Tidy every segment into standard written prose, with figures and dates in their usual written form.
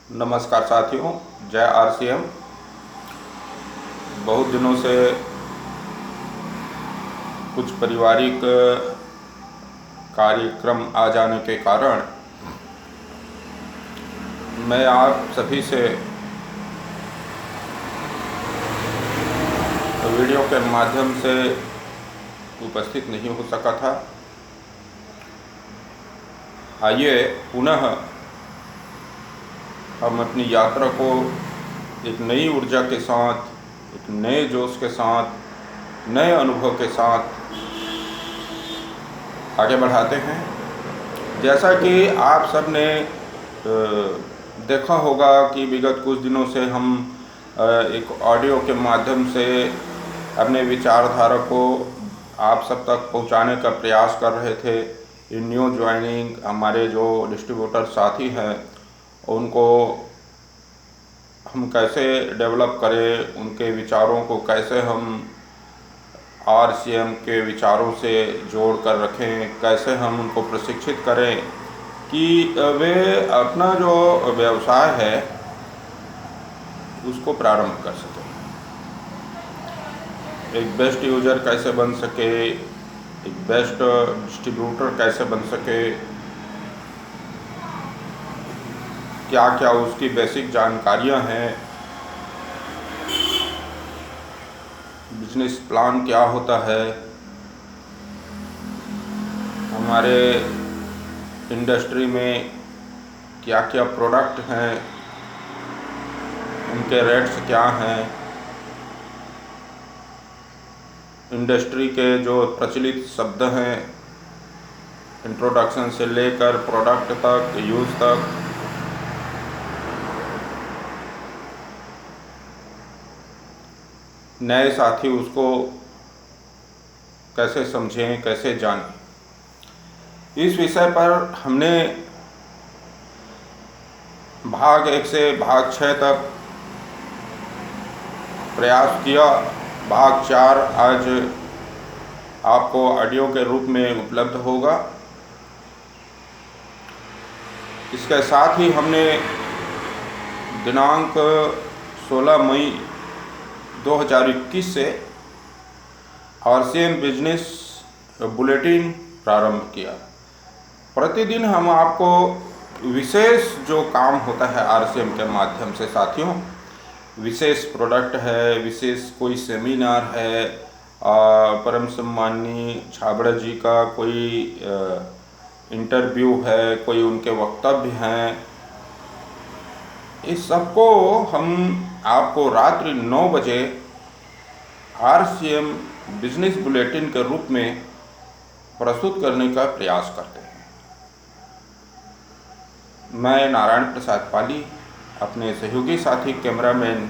नमस्कार साथियों, जय आरसीएम। बहुत दिनों से कुछ पारिवारिक कार्यक्रम आ जाने के कारण मैं आप सभी से वीडियो के माध्यम से उपस्थित नहीं हो सका था। आइए पुनः हम अपनी यात्रा को एक नई ऊर्जा के साथ, एक नए जोश के साथ, नए अनुभव के साथ आगे बढ़ाते हैं। जैसा कि आप सब ने देखा होगा कि विगत कुछ दिनों से हम एक ऑडियो के माध्यम से अपने विचारधारा को आप सब तक पहुंचाने का प्रयास कर रहे थे। इन न्यू ज्वाइनिंग हमारे जो डिस्ट्रीब्यूटर साथी हैं उनको हम कैसे डेवलप करें, उनके विचारों को कैसे हम आरसीएम के विचारों से जोड़ कर रखें, कैसे हम उनको प्रशिक्षित करें कि वे अपना जो व्यवसाय है उसको प्रारंभ कर सकें, एक बेस्ट यूज़र कैसे बन सके, एक बेस्ट डिस्ट्रीब्यूटर कैसे बन सके, क्या क्या उसकी बेसिक जानकारियां हैं, बिजनेस प्लान क्या होता है, हमारे इंडस्ट्री में क्या क्या प्रोडक्ट हैं, उनके रेट्स क्या हैं, इंडस्ट्री के जो प्रचलित शब्द हैं इंट्रोडक्शन से लेकर प्रोडक्ट तक, यूज़ तक, नए साथी उसको कैसे समझें, कैसे जानें। इस विषय पर हमने भाग 1 से भाग 6 तक प्रयास किया। भाग 4 आज आपको ऑडियो के रूप में उपलब्ध होगा। इसके साथ ही हमने दिनांक 16 मई 2021 से आरसीएम बिजनेस बुलेटिन प्रारंभ किया। प्रतिदिन हम आपको विशेष जो काम होता है आरसीएम के माध्यम से साथियों, विशेष प्रोडक्ट है, विशेष कोई सेमिनार है, परम सम्माननीय छाबड़ा जी का कोई इंटरव्यू है, कोई उनके वक्तव्य हैं, इस सबको हम आपको रात्रि 9 बजे आरसीएम बिजनेस बुलेटिन के रूप में प्रस्तुत करने का प्रयास करते हैं। मैं नारायण प्रसाद पाली अपने सहयोगी साथी कैमरामैन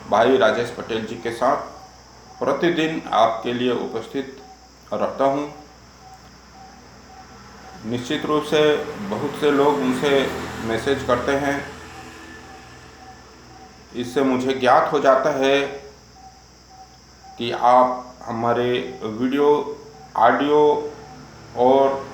भाई राजेश पटेल जी के साथ प्रतिदिन आपके लिए उपस्थित रहता हूं। निश्चित रूप से बहुत से लोग मुझसे मैसेज करते हैं, इससे मुझे ज्ञात हो जाता है कि आप हमारे वीडियो, ऑडियो और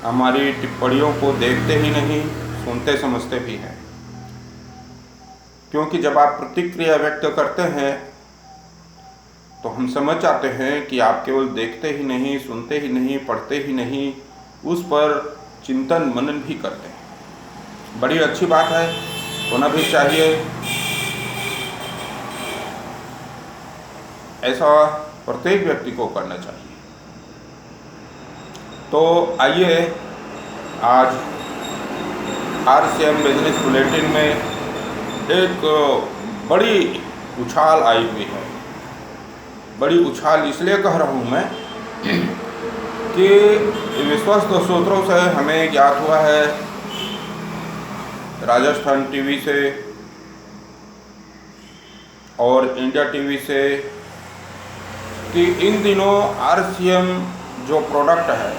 हमारी टिप्पणियों को देखते ही नहीं, सुनते समझते भी हैं। क्योंकि जब आप प्रतिक्रिया व्यक्त करते हैं तो हम समझ जाते हैं कि आप केवल देखते ही नहीं, सुनते ही नहीं, पढ़ते ही नहीं, उस पर चिंतन मनन भी करते हैं। बड़ी अच्छी बात है, होना भी चाहिए। ऐसा प्रत्येक व्यक्ति को करना चाहिए। तो आइए आज आरसीएम बिजनेस बुलेटिन में एक बड़ी उछाल आई हुई है। बड़ी उछाल इसलिए कह रहा हूँ मैं कि विश्वस्त सूत्रों से हमें ज्ञात हुआ है, राजस्थान टीवी से और इंडिया टीवी से, कि इन दिनों आरसीएम जो प्रोडक्ट है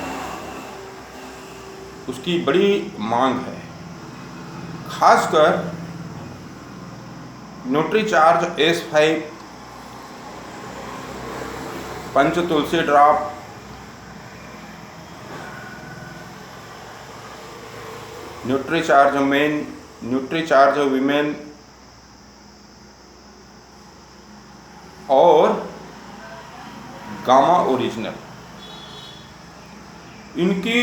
उसकी बड़ी मांग है। खासकर Nutricharge S5, Panch Tulsi drop, Nutricharge men Nutricharge women और गामा ओरिजिनल, इनकी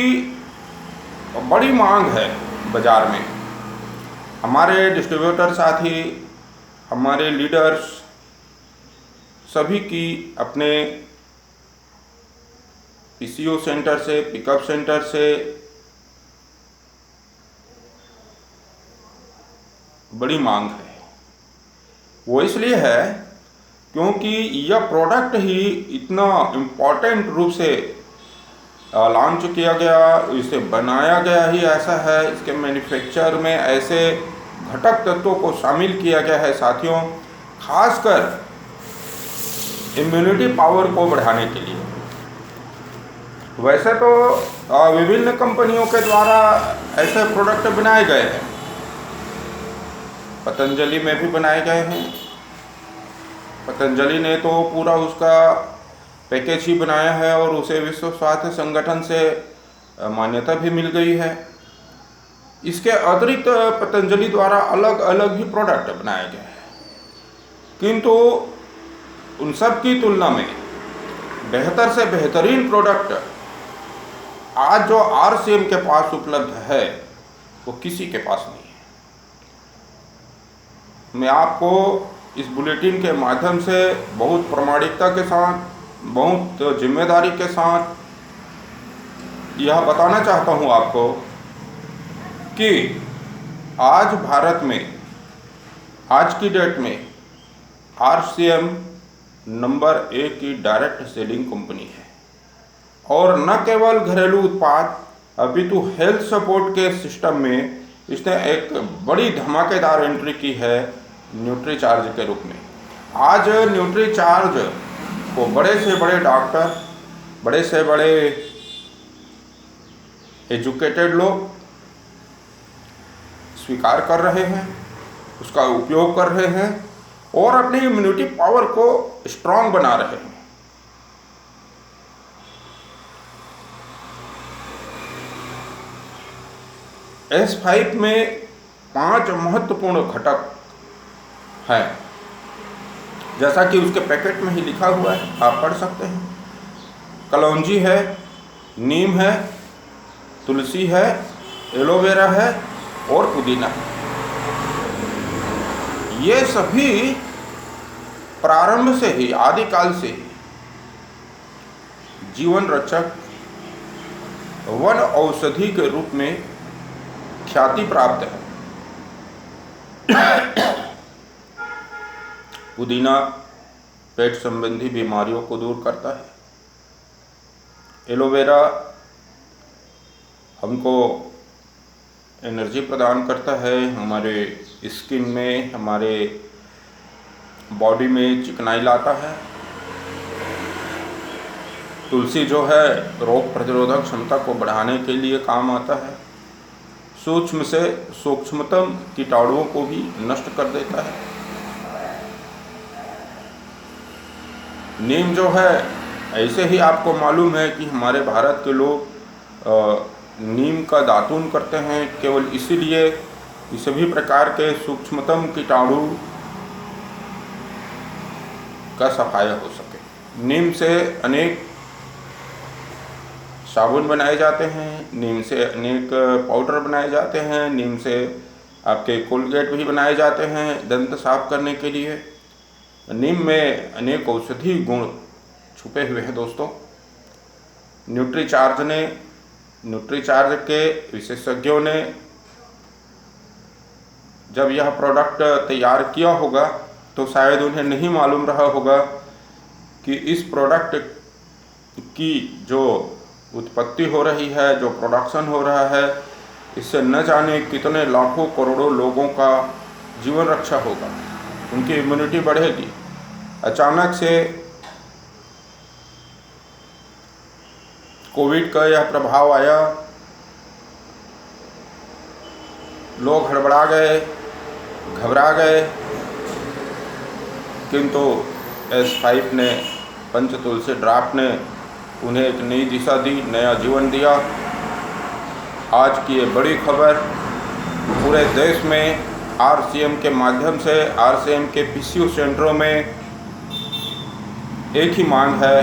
बड़ी मांग है बाज़ार में। हमारे डिस्ट्रीब्यूटर साथी, हमारे लीडर्स सभी की अपने पीसीओ सेंटर से, पिकअप सेंटर से बड़ी मांग है। वो इसलिए है क्योंकि यह प्रोडक्ट ही इतना इम्पोर्टेंट रूप से लॉन्च किया गया, इसे बनाया गया ही ऐसा है, इसके मैन्युफैक्चर में ऐसे घटक तत्वों को शामिल किया गया है साथियों, खासकर इम्यूनिटी पावर को बढ़ाने के लिए। वैसे तो विभिन्न कंपनियों के द्वारा ऐसे प्रोडक्ट बनाए गए हैं, पतंजलि में भी बनाए गए हैं। पतंजलि ने तो पूरा उसका पैकेज ही बनाया है और उसे विश्व स्वास्थ्य संगठन से मान्यता भी मिल गई है। इसके अतिरिक्त पतंजलि द्वारा अलग अलग भी प्रोडक्ट बनाए गए हैं, किंतु उन सब की तुलना में बेहतर से बेहतरीन प्रोडक्ट आज जो आरसीएम के पास उपलब्ध है वो किसी के पास नहीं है। मैं आपको इस बुलेटिन के माध्यम से बहुत प्रामाणिकता के साथ, बहुत जिम्मेदारी के साथ यह बताना चाहता हूं आपको कि आज भारत में, आज की डेट में आरसीएम नंबर 1 की डायरेक्ट सेलिंग कंपनी है। और न केवल घरेलू उत्पाद अपितु हेल्थ सपोर्ट के सिस्टम में इसने एक बड़ी धमाकेदार एंट्री की है न्यूट्रीचार्ज के रूप में। आज न्यूट्रीचार्ज को बड़े से बड़े डॉक्टर, बड़े से बड़े एजुकेटेड लोग स्वीकार कर रहे हैं, उसका उपयोग कर रहे हैं और अपनी इम्यूनिटी पावर को स्ट्रांग बना रहे हैं। S5 में 5 महत्वपूर्ण घटक हैं, जैसा कि उसके पैकेट में ही लिखा हुआ है, आप पढ़ सकते हैं। कलौंजी है, नीम है, तुलसी है, एलोवेरा है और पुदीना है। ये सभी प्रारंभ से ही, आदिकाल से ही जीवन रक्षक, वन औषधि के रूप में ख्याति प्राप्त है। पुदीना पेट संबंधी बीमारियों को दूर करता है। एलोवेरा हमको एनर्जी प्रदान करता है, हमारे स्किन में, हमारे बॉडी में चिकनाई लाता है। तुलसी जो है रोग प्रतिरोधक क्षमता को बढ़ाने के लिए काम आता है, सूक्ष्म से सूक्ष्मतम कीटाणुओं को भी नष्ट कर देता है। नीम जो है, ऐसे ही आपको मालूम है कि हमारे भारत के लोग नीम का दातून करते हैं केवल इसीलिए कि सभी प्रकार के सूक्ष्मतम कीटाणु का सफाया हो सके। नीम से अनेक साबुन बनाए जाते हैं, नीम से अनेक पाउडर बनाए जाते हैं, नीम से आपके कोलगेट भी बनाए जाते हैं दंत साफ करने के लिए। नीम में अनेक औषधि गुण छुपे हुए हैं दोस्तों। न्यूट्रीचार्ज के विशेषज्ञों ने जब यह प्रोडक्ट तैयार किया होगा तो शायद उन्हें नहीं मालूम रहा होगा कि इस प्रोडक्ट की जो उत्पत्ति हो रही है, जो प्रोडक्शन हो रहा है, इससे न जाने कितने लाखों करोड़ों लोगों का जीवन रक्षा होगा, उनकी इम्यूनिटी बढ़ेगी। अचानक से कोविड का यह प्रभाव आया, लोग हड़बड़ा गए, घबरा गए, किंतु S5 ने, पंचतुलसी ड्राफ्ट ने उन्हें एक नई दिशा दी, नया जीवन दिया। आज की ये बड़ी खबर पूरे देश में RCM के माध्यम से RCM के PCU सेंटरों में एक ही मांग है,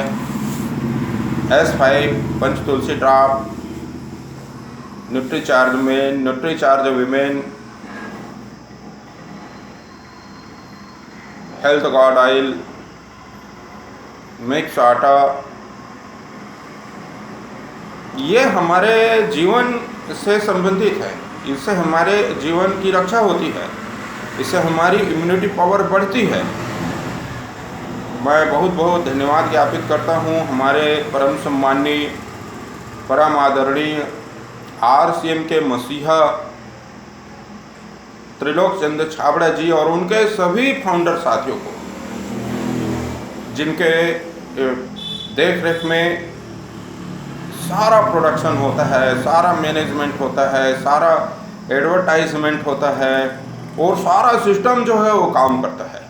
S5 Panchtulsi drop, Nutricharge men, Nutricharge women, health god oil, mix आटा, ये हमारे जीवन से संबंधित है। इससे हमारे जीवन की रक्षा होती है, इससे हमारी इम्यूनिटी पावर बढ़ती है। मैं बहुत बहुत धन्यवाद ज्ञापित करता हूँ हमारे परम सम्माननीय, परम आदरणीय RCM के मसीहा त्रिलोक चंद्र छाबड़ा जी और उनके सभी फाउंडर साथियों को, जिनके देख रेख में सारा प्रोडक्शन होता है, सारा मैनेजमेंट होता है, सारा एडवर्टाइजमेंट होता है और सारा सिस्टम जो है वो काम करता है।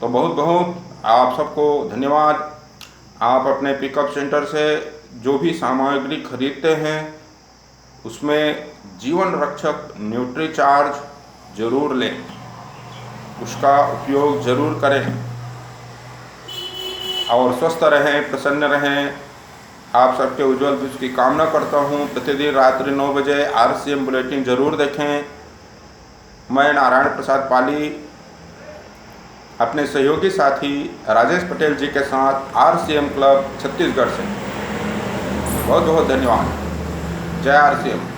तो बहुत बहुत आप सबको धन्यवाद। आप अपने पिकअप सेंटर से जो भी सामग्री खरीदते हैं उसमें जीवन रक्षक न्यूट्रीचार्ज ज़रूर लें, उसका उपयोग ज़रूर करें और स्वस्थ रहें, प्रसन्न रहें। आप सबके उज्जवल भविष्य की कामना करता हूँ। प्रतिदिन रात्रि 9 बजे RCM बुलेटिन ज़रूर देखें। मैं नारायण प्रसाद पाली अपने सहयोगी साथी राजेश पटेल जी के साथ RCM क्लब छत्तीसगढ़ से बहुत बहुत धन्यवाद। जय RCM।